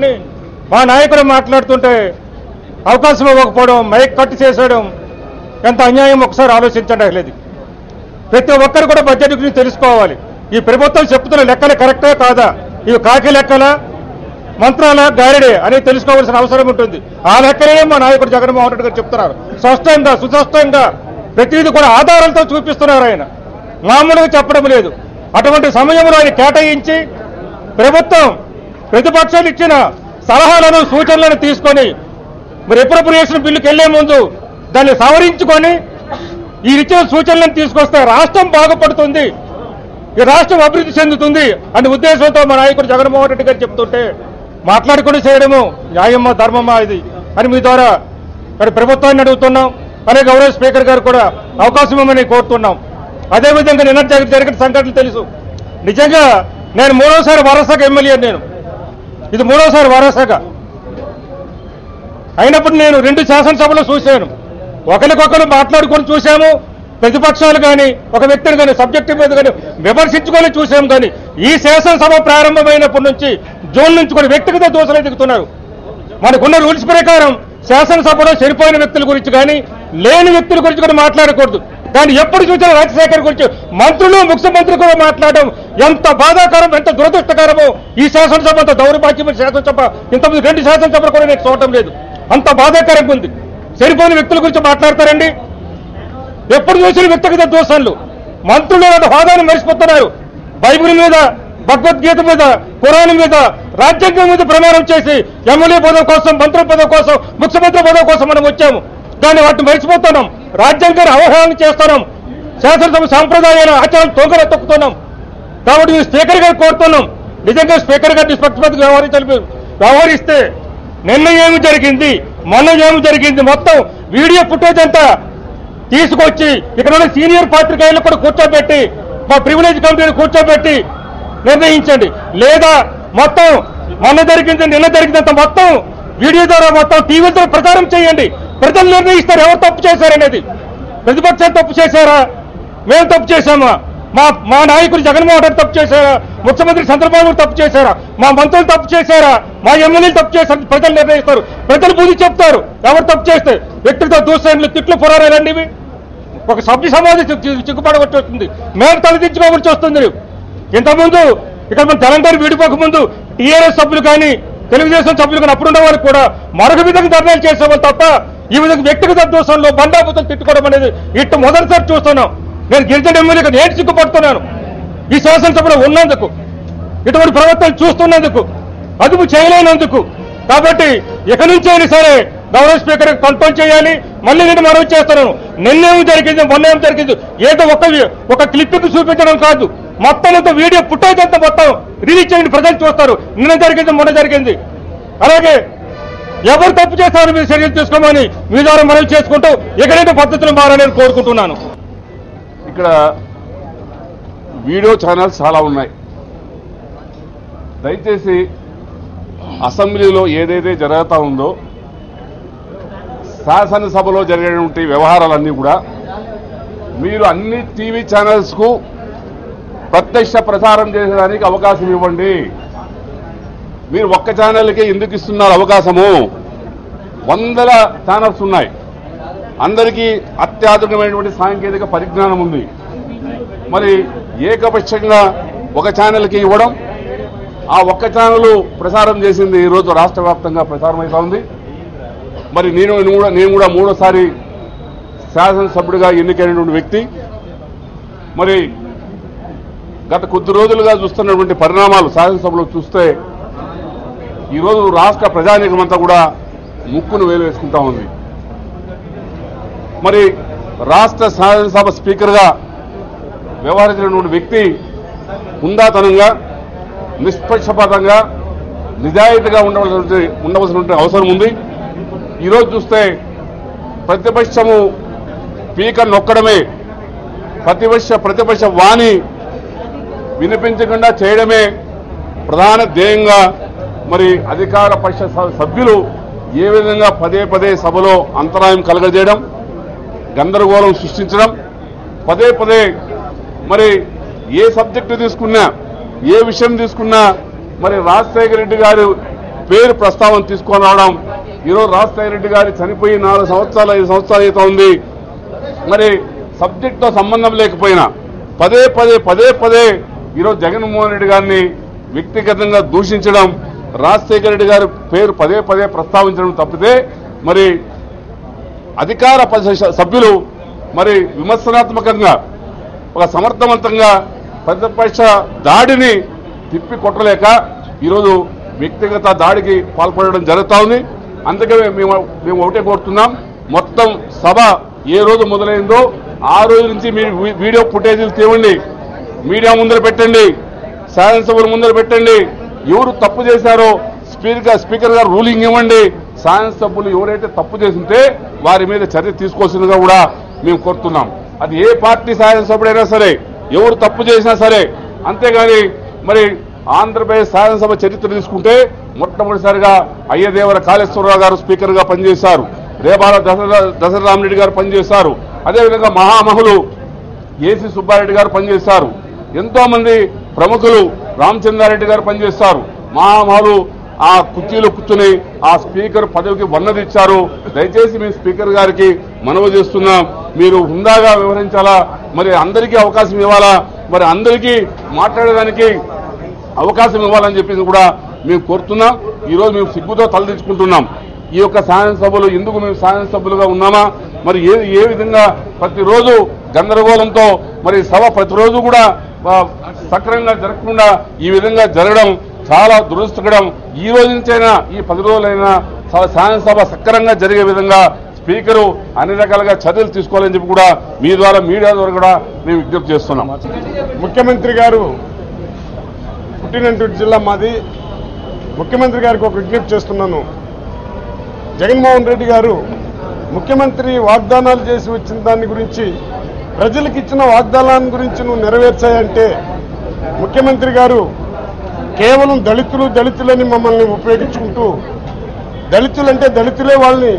మా నాయకుడు మాట్లాడుతుంటే అవకాశం ఇవ్వకపోవడం, మైక్ కట్ చేసేయడం ఎంత అన్యాయం ఒకసారి ఆలోచించండి. లేదు, ప్రతి ఒక్కరు కూడా బడ్జెట్ గురించి తెలుసుకోవాలి. ఈ ప్రభుత్వం చెప్తున్న లెక్కలు కరెక్టా కాదా, ఇవి కాకి లెక్కల మంత్రాల గారిడే అనేది తెలుసుకోవాల్సిన అవసరం ఉంటుంది. ఆ లెక్కలనే మా నాయకుడు జగన్మోహన్ రెడ్డి గారు చెప్తున్నారు. స్పష్టంగా సుస్పష్టంగా ప్రతిదీ కూడా ఆధారాలతో చూపిస్తున్నారు. ఆయన మామూలుగా చెప్పడం లేదు. అటువంటి సమయంలో ఆయన కేటాయించి ప్రభుత్వం ప్రతిపక్షాలు ఇచ్చిన సలహాలను సూచనలను తీసుకొని మరి అప్రోప్రియేషన్ బిల్లుకి వెళ్లే ముందు దాన్ని సవరించుకొని ఈ ఇచ్చిన సూచనలను తీసుకొస్తే రాష్ట్రం బాగుపడుతుంది, ఈ రాష్ట్రం అభివృద్ధి చెందుతుంది అనే ఉద్దేశంతో మా నాయకుడు జగన్మోహన్ రెడ్డి గారు చెప్తుంటే మాట్లాడుకుని చేయడము న్యాయమా ధర్మమా ఇది అని మీ ద్వారా మరి ప్రభుత్వాన్ని అడుగుతున్నాం. అలాగే గౌరవ స్పీకర్ గారు కూడా అవకాశం ఇవ్వమని కోరుతున్నాం. అదేవిధంగా నిన్న జరిగిన సంఘటనలు తెలుసు. నిజంగా నేను 3వసారి వరసగా ఎమ్మెల్యే, ఇది 3వసారి వరసగా అయినప్పుడు నేను 2 శాసనసభలు చూశాను. ఒకరికొకరు మాట్లాడుకొని చూశాము, ప్రతిపక్షాలు కానీ ఒక వ్యక్తిని కానీ సబ్జెక్టు మీద కానీ విమర్శించుకొని చూశాం. కానీ ఈ శాసనసభ ప్రారంభమైనప్పటి నుంచి జూన్ నుంచి కూడా వ్యక్తిగత దోషులు దిగుతున్నారు. మనకున్న రూల్స్ ప్రకారం శాసనసభలో చనిపోయిన వ్యక్తుల గురించి కానీ లేని వ్యక్తుల గురించి కూడా మాట్లాడకూడదు. కానీ ఎప్పుడు చూసినా రాజశేఖర్ గురించి మంత్రులు ముఖ్యమంత్రి కూడా మాట్లాడడం ఎంత బాధాకరం, ఎంత దురదృష్టకరమో. ఈ శాసనసభ అంత దౌర్భాగ్యమైన శాసనసభ ఇంతకుముందు 2 శాసనసభలు కూడా నేను చూడటం లేదు. అంత బాధాకరంగా ఉంది. చనిపోయిన వ్యక్తుల గురించి మాట్లాడతారండి. ఎప్పుడు చూసిన వ్యక్తిగత దోషాలు. మంత్రులు హోదాను మరిచిపోతున్నారు. బైబిల్ మీద, భగవద్గీత మీద, ఖురాన్ మీద, రాజ్యాంగం మీద ప్రమాణం చేసి ఎమ్మెల్యే పదవి కోసం, మంత్రి పదవి కోసం, ముఖ్యమంత్రి పదవి కోసం మనం వచ్చాము. కానీ వాటిని మరిచిపోతున్నాం. రాజ్యాంగాన్ని అవహేళన చేస్తున్నాం. శాసనసభ సాంప్రదాయాల ఆచారాలు తొంగర తొక్కుతున్నాం. కాబట్టి స్పీకర్ గారు కోరుతున్నాం, నిజంగా స్పీకర్ గారు నిష్పక్షపాతంగా వ్యవహరిస్తే నిన్న ఏమి జరిగింది, మొన్న ఏమి జరిగింది మొత్తం వీడియో ఫుటేజ్ అంతా తీసుకొచ్చి ఇక్కడ ఉన్న సీనియర్ పాత్రికేయులు కూడా కూర్చోబెట్టి, మా ప్రివిలేజ్ కమిటీని కూర్చోబెట్టి నిర్ణయించండి. లేదా మొత్తం మొన్న జరిగింది, నిన్న జరిగిందంత మొత్తం వీడియో ద్వారా మొత్తం టీవీ ద్వారా ప్రచారం చేయండి. ప్రజలు నిర్ణయిస్తారు ఎవరు తప్పు చేశారనేది. ప్రతిపక్షాలు తప్పు చేశారా, మేము తప్పు చేశామా, మా నాయకుడు జగన్మోహన్ రెడ్డి తప్పు చేశారా, ముఖ్యమంత్రి చంద్రబాబు తప్పు చేశారా, మా మంత్రులు తప్పు చేశారా, మా ఎమ్మెల్యేలు తప్పు చేశారు. ప్రజలు నిర్ణయిస్తారు. ప్రజలు బుద్ధి చెప్తారు ఎవరు తప్పు చేస్తే. వ్యక్తిగత దూషణలు, తిట్లు, పురాణాలండి ఇవి. ఒక సభ్య సమాజం చిక్కుపడవచ్చి వస్తుంది, మేము తలదించుకోవచ్చి వస్తుంది. ఇంతకుముందు ఇక్కడ మన తెలంగాణ విడిపోకముందు టీఆర్ఎస్ సభ్యులు కానీ తెలుగుదేశం సభ్యులు కానీ అప్పుడున్న వారు కూడా మరొక విధంగా ధర్నాలు చేసేవాళ్ళు తప్ప ఈ విధంగా వ్యక్తిగత దోషంలో బండాబుతం తిట్టుకోవడం అనేది ఇటు మొదటిసారి చూస్తున్నాం. నేను గిరిజన ఎమ్మెల్యేగా నేను సిగ్గుపడుతున్నాను ఈ శాసనసభలో ఉన్నందుకు, ఇటువంటి ప్రవర్తన చూస్తున్నందుకు, అదుపు చేయలేనందుకు. కాబట్టి ఇక నుంచి అయినా సరే గౌరవ స్పీకర్ కంట్రోల్ చేయాలి. మళ్ళీ నేను మనవి చేస్తున్నాను, నిన్నేమి జరిగింది, మొన్నేం జరిగింది, ఏదో ఒక క్లిప్పింగ్ చూపించడం కాదు, మొత్తం అంతా వీడియో ఫుటేజ్ అంతా మొత్తం రిలీజ్ చేయండి. ప్రజలు చూస్తారు నిన్న జరిగింది, మొన్న జరిగింది. అలాగే ఎవరు తప్పు చేస్తారో మీరు చర్యలు తీసుకోమని మీ ద్వారా మనవి చేసుకుంటూ ఎక్కడైతే పద్ధతులు మారాలని కోరుకుంటున్నాను. ఇక్కడ వీడియో ఛానల్స్ చాలా ఉన్నాయి. దయచేసి అసెంబ్లీలో ఏదైతే జరుగుతూ ఉందో శాసనసభలో జరిగేటువంటి వ్యవహారాలన్నీ కూడా మీరు అన్ని టీవీ ఛానల్స్కు ప్రత్యక్ష ప్రసారం చేసేదానికి అవకాశం ఇవ్వండి. మీరు ఒక్క ఛానల్కే ఎందుకు ఇస్తున్నారు అవకాశము? వందల ఛానల్స్ ఉన్నాయి. అందరికీ అత్యాధునికమైనటువంటి సాంకేతిక పరిజ్ఞానం ఉంది. మరి ఏకపక్షంగా ఒక ఛానల్కి ఇవ్వడం, ఆ ఒక్క ఛానల్ ప్రసారం చేసింది ఈరోజు రాష్ట్ర వ్యాప్తంగా ప్రసారమవుతా ఉంది. మరి నేను కూడా మూడోసారి శాసనసభ్యుడిగా ఎన్నికైనటువంటి వ్యక్తి. మరి గత కొద్ది రోజులుగా చూస్తున్నటువంటి పరిణామాలు శాసనసభలో చూస్తే ఈరోజు రాష్ట్ర ప్రజానీకమంతా కూడా ముక్కును వేలు వేసుకుంటా ఉంది. మరి రాష్ట్ర శాసనసభ స్పీకర్గా వ్యవహరించినటువంటి వ్యక్తి హుందాతనంగా, నిష్పక్షపాతంగా, నిజాయితీగా ఉండవలసినటువంటి అవసరం ఉంది. ఈరోజు చూస్తే ప్రతిపక్షము స్పీకర్ నొక్కడమే, ప్రతిపక్ష వాణి వినిపించకుండా చేయడమే ప్రధాన ధ్యేయంగా మరి అధికార పక్ష సభ్యులు ఏ విధంగా పదే పదే సభలో అంతరాయం కలగజేయడం, గందరగోళం సృష్టించడం, పదే పదే మరి ఏ సబ్జెక్టు తీసుకున్నా, ఏ విషయం తీసుకున్నా మరి రాజశేఖర రెడ్డి గారి పేరు ప్రస్తావన తీసుకొని రావడం. ఈరోజు రాజశేఖర రెడ్డి గారి చనిపోయి 4 సంవత్సరాలు 5 సంవత్సరాలు అయితే ఉంది. మరి సబ్జెక్టుతో సంబంధం లేకపోయినా పదే పదే ఈరోజు జగన్మోహన్ రెడ్డి గారిని వ్యక్తిగతంగా దూషించడం, రాజశేఖర రెడ్డి గారి పేరు పదే ప్రస్తావించడం తప్పితే మరి అధికార సభ్యులు మరి విమర్శనాత్మకంగా ఒక సమర్థవంతంగా ప్రతిపక్ష దాడిని తిప్పి కొట్టలేక ఈరోజు వ్యక్తిగత దాడికి పాల్పడడం జరుగుతూ ఉంది. అందుకే మేము ఒకటే కోరుతున్నాం, మొత్తం సభ ఏ రోజు మొదలైందో ఆ రోజు నుంచి మీరు వీడియో ఫుటేజీలు తీవండి, మీడియా ముందర పెట్టండి, శాసనసభల ముందర పెట్టండి. ఎవరు తప్పు చేశారో స్పీకర్ గారు రూలింగ్ ఇవ్వండి. శాసనసభ్యులు ఎవరైతే తప్పు చేస్తుంటే వారి మీద చర్య తీసుకోవాల్సిందిగా కూడా మేము కోరుతున్నాం. అది ఏ పార్టీ శాసనసభ్యుడైనా సరే, ఎవరు తప్పు చేసినా సరే. అంతేగాని మరి ఆంధ్రప్రదేశ్ శాసనసభ చరిత్ర తీసుకుంటే మొట్టమొదటిసారిగా అయ్యదేవర కాళేశ్వరరావు గారు స్పీకర్గా పనిచేశారు, రేబాల దశరథరామరెడ్డి గారు పనిచేశారు, అదేవిధంగా మహామహులు ఏసీ సుబ్బారెడ్డి గారు పనిచేశారు, ఎంతో మంది ప్రముఖులు రామచంద్రారెడ్డి గారు పనిచేస్తారు. మహామహులు ఆ కుర్చీలో కూర్చుని ఆ స్పీకర్ పదవికి వన్నదిచ్చారు. దయచేసి మీ స్పీకర్ గారికి మనవి చేస్తున్నాం, మీరు హుందాగా వ్యవహరించాలా, మరి అందరికీ అవకాశం ఇవ్వాలా, మరి అందరికీ మాట్లాడడానికి అవకాశం ఇవ్వాలని చెప్పి కూడా మేము కోరుతున్నాం. ఈరోజు మేము సిగ్గుతో తలదించుకుంటున్నాం. ఈ యొక్క శాసనసభలు ఎందుకు మేము శాసనసభ్యులుగా ఉన్నామా, మరి ఏ విధంగా ప్రతిరోజు గందరగోళంతో మరి సభ ప్రతిరోజు కూడా సక్రమంగా జరగకుండా ఈ విధంగా జరగడం చాలా దురదృష్టకరం. ఈ రోజు నుంచైనా ఈ 10 రోజులైనా శాసనసభ సక్రమంగా జరిగే విధంగా స్పీకరు అన్ని రకాలుగా చర్యలు తీసుకోవాలని చెప్పి కూడా మీ ద్వారా మీడియా ద్వారా కూడా మేము విజ్ఞప్తి చేస్తున్నాం. ముఖ్యమంత్రి గారు పుట్టినటువంటి జిల్లా మాది. ముఖ్యమంత్రి గారికి ఒక విజ్ఞప్తి చేస్తున్నాను. జగన్మోహన్ రెడ్డి గారు ముఖ్యమంత్రి వాగ్దానాలు చేసి వచ్చిన దాని గురించి, ప్రజలకు ఇచ్చిన వాగ్దానాల గురించి నువ్వు నెరవేర్చాయంటే, ముఖ్యమంత్రి గారు కేవలం దళితులని మమ్మల్ని ఉపయోగించుకుంటూ, దళితులంటే దళితులే వాళ్ళని,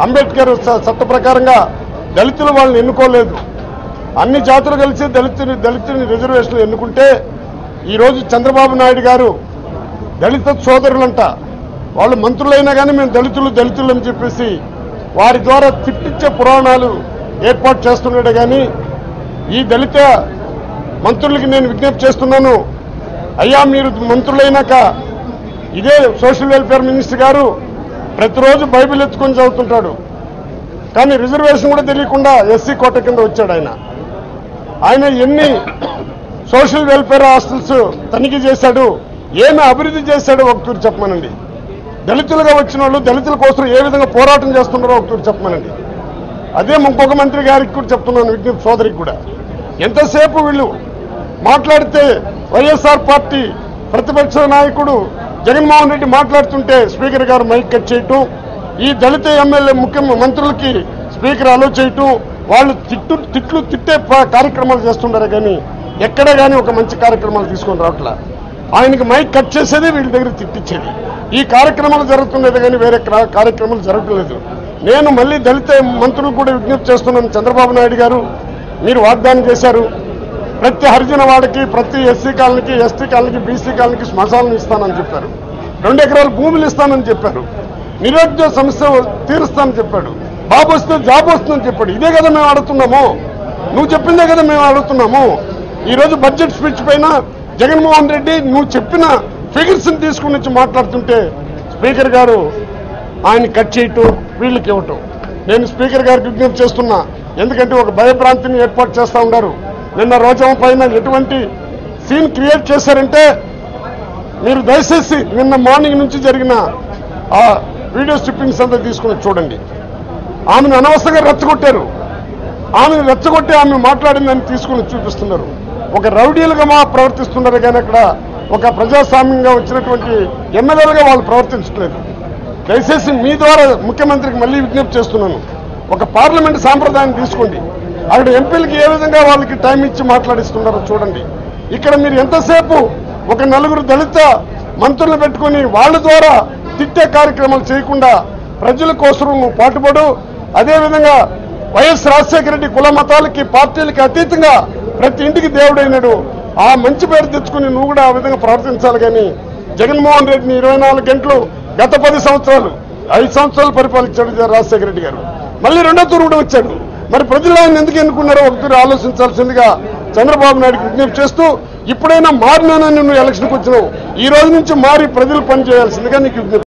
అంబేద్కర్ చట్ట ప్రకారంగా దళితులు వాళ్ళని ఎన్నుకోలేదు, అన్ని జాతులు కలిసి దళితుని రిజర్వేషన్లు ఎన్నుకుంటే, ఈరోజు చంద్రబాబు నాయుడు గారు దళిత సోదరులంట, వాళ్ళు మంత్రులైనా కానీ మేము దళితులు అని చెప్పేసి వారి ద్వారా తిట్టించే పురాణాలు ఏర్పాటు చేస్తున్నాడు. కానీ ఈ దళిత మంత్రులకి నేను విజ్ఞప్తి చేస్తున్నాను, అయ్యా మీరు మంత్రులైనాక ఇదే సోషల్ వెల్ఫేర్ మినిస్టర్ గారు ప్రతిరోజు బైబిల్ ఎత్తుకొని చదువుతుంటాడు, కానీ రిజర్వేషన్ కూడా తెలియకుండా ఎస్సీ కోట కింద వచ్చాడు. ఆయన ఎన్ని సోషల్ వెల్ఫేర్ హాస్టల్స్ తనిఖీ చేశాడు, ఏమి అభివృద్ధి చేశాడో ఒకటూరు చెప్పమనండి. దళితులుగా వచ్చిన వాళ్ళు దళితుల కోసం ఏ విధంగా పోరాటం చేస్తున్నారో ఒకటూరు చెప్పమనండి. అదే ఇంకొక మంత్రి గారికి కూడా చెప్తున్నాను, విజ్ఞప్తి సోదరికి కూడా, ఎంతసేపు వీళ్ళు మాట్లాడితే వైఎస్ఆర్ పార్టీ ప్రతిపక్ష నాయకుడు జగన్మోహన్ రెడ్డి మాట్లాడుతుంటే స్పీకర్ గారు మైక్ కట్ చేయటం, ఈ దళిత ఎమ్మెల్యే మంత్రులకి స్పీకర్ అలో చేయటం, వాళ్ళు తిట్లు తిట్టే కార్యక్రమాలు చేస్తుంటారు కానీ ఎక్కడ కానీ ఒక మంచి కార్యక్రమాలు తీసుకొని రావట్లా. ఆయనకి మైక్ కట్ చేసేది, వీళ్ళ దగ్గర తిట్టించేది. ఈ కార్యక్రమాలు జరుగుతున్నది కానీ వేరే కార్యక్రమాలు జరగట్లేదు. నేను మళ్ళీ దళిత మంత్రులు కూడా విజ్ఞప్తి చేస్తున్నాను. చంద్రబాబు నాయుడు గారు, మీరు వాగ్దానం చేశారు ప్రతి హరిజన వాడికి, ప్రతి ఎస్సీ కాలనీకి, ఎస్టీ కాలనీకి, బీసీ కాలనీకి శ్మశానం ఇస్తానని చెప్పారు. 2 ఎకరాల భూములు ఇస్తానని చెప్పారు. నిరుద్యోగ సమస్య తీరుస్తానని చెప్పాడు. బాబు వస్తే జాబ్ వస్తుందని చెప్పాడు. ఇదే కదా మేము అడుగుతున్నాము, నువ్వు చెప్పిందే కదా మేము అడుగుతున్నాము. ఈరోజు బడ్జెట్ స్పీచ్ పైన జగన్మోహన్ రెడ్డి నువ్వు చెప్పిన ఫిగర్స్ తీసుకుని వచ్చి మాట్లాడుతుంటే స్పీకర్ గారు ఆయన కట్ చేయటం, వీళ్ళకి ఇవ్వటం. నేను స్పీకర్ గారికి విజ్ఞప్తి చేస్తున్నా, ఎందుకంటే ఒక భయభ్రాంతిని ఏర్పాటు చేస్తూ ఉన్నారు. నిన్న రోజమ్మ పైన ఎటువంటి సీన్ క్రియేట్ చేశారంటే మీరు దయచేసి నిన్న మార్నింగ్ నుంచి జరిగిన ఆ వీడియో స్ట్రిప్పింగ్స్ అంతా తీసుకుని చూడండి. ఆమెను అనవసరంగా రెచ్చగొట్టారు. ఆమెను రెచ్చగొట్టి ఆమె మాట్లాడిందని తీసుకుని చూపిస్తున్నారు. ఒక రౌడీలుగా ప్రవర్తిస్తున్నారు కానీ అక్కడ ఒక ప్రజాస్వామ్యంగా వచ్చినటువంటి ఎమ్మెల్యేలుగా వాళ్ళు ప్రవర్తించట్లేదు. దయచేసి మీ ద్వారా ముఖ్యమంత్రికి మళ్ళీ విజ్ఞప్తి చేస్తున్నాను, ఒక పార్లమెంట్ సాంప్రదాయం తీసుకోండి. అక్కడ ఎంపీలకి ఏ విధంగా వాళ్ళకి టైం ఇచ్చి మాట్లాడిస్తున్నారో చూడండి. ఇక్కడ మీరు ఎంతసేపు ఒక 4 దళిత మంత్రులు పెట్టుకుని వాళ్ళ ద్వారా తిట్టే కార్యక్రమాలు చేయకుండా ప్రజల కోసం నువ్వు పాటుపడు. అదేవిధంగా వైఎస్ రాజశేఖర రెడ్డి కుల మతాలకి, పార్టీలకి అతీతంగా ప్రతి ఇంటికి దేవుడైనాడు. ఆ మంచి పేరు తెచ్చుకుని నువ్వు కూడా ఆ విధంగా ప్రవర్తించాలి. కానీ జగన్మోహన్ రెడ్డిని 24 గంటలు గత 10 సంవత్సరాలు 5 సంవత్సరాలు పరిపాలించాడు రాజశేఖర రెడ్డి గారు. మళ్ళీ 2వ తూరు కూడా వచ్చాడు. మరి ప్రజలు ఆయన ఎందుకు ఎన్నుకున్నారో ఒకసారి ఆలోచించాల్సిందిగా చంద్రబాబు నాయుడుకి విజ్ఞప్తి చేస్తూ, ఇప్పుడైనా మారినానని నువ్వు ఎలక్షన్కి వచ్చినావు, ఈ రోజు నుంచి మారి ప్రజలు పనిచేయాల్సిందిగా నీకు విజ్ఞప్తి.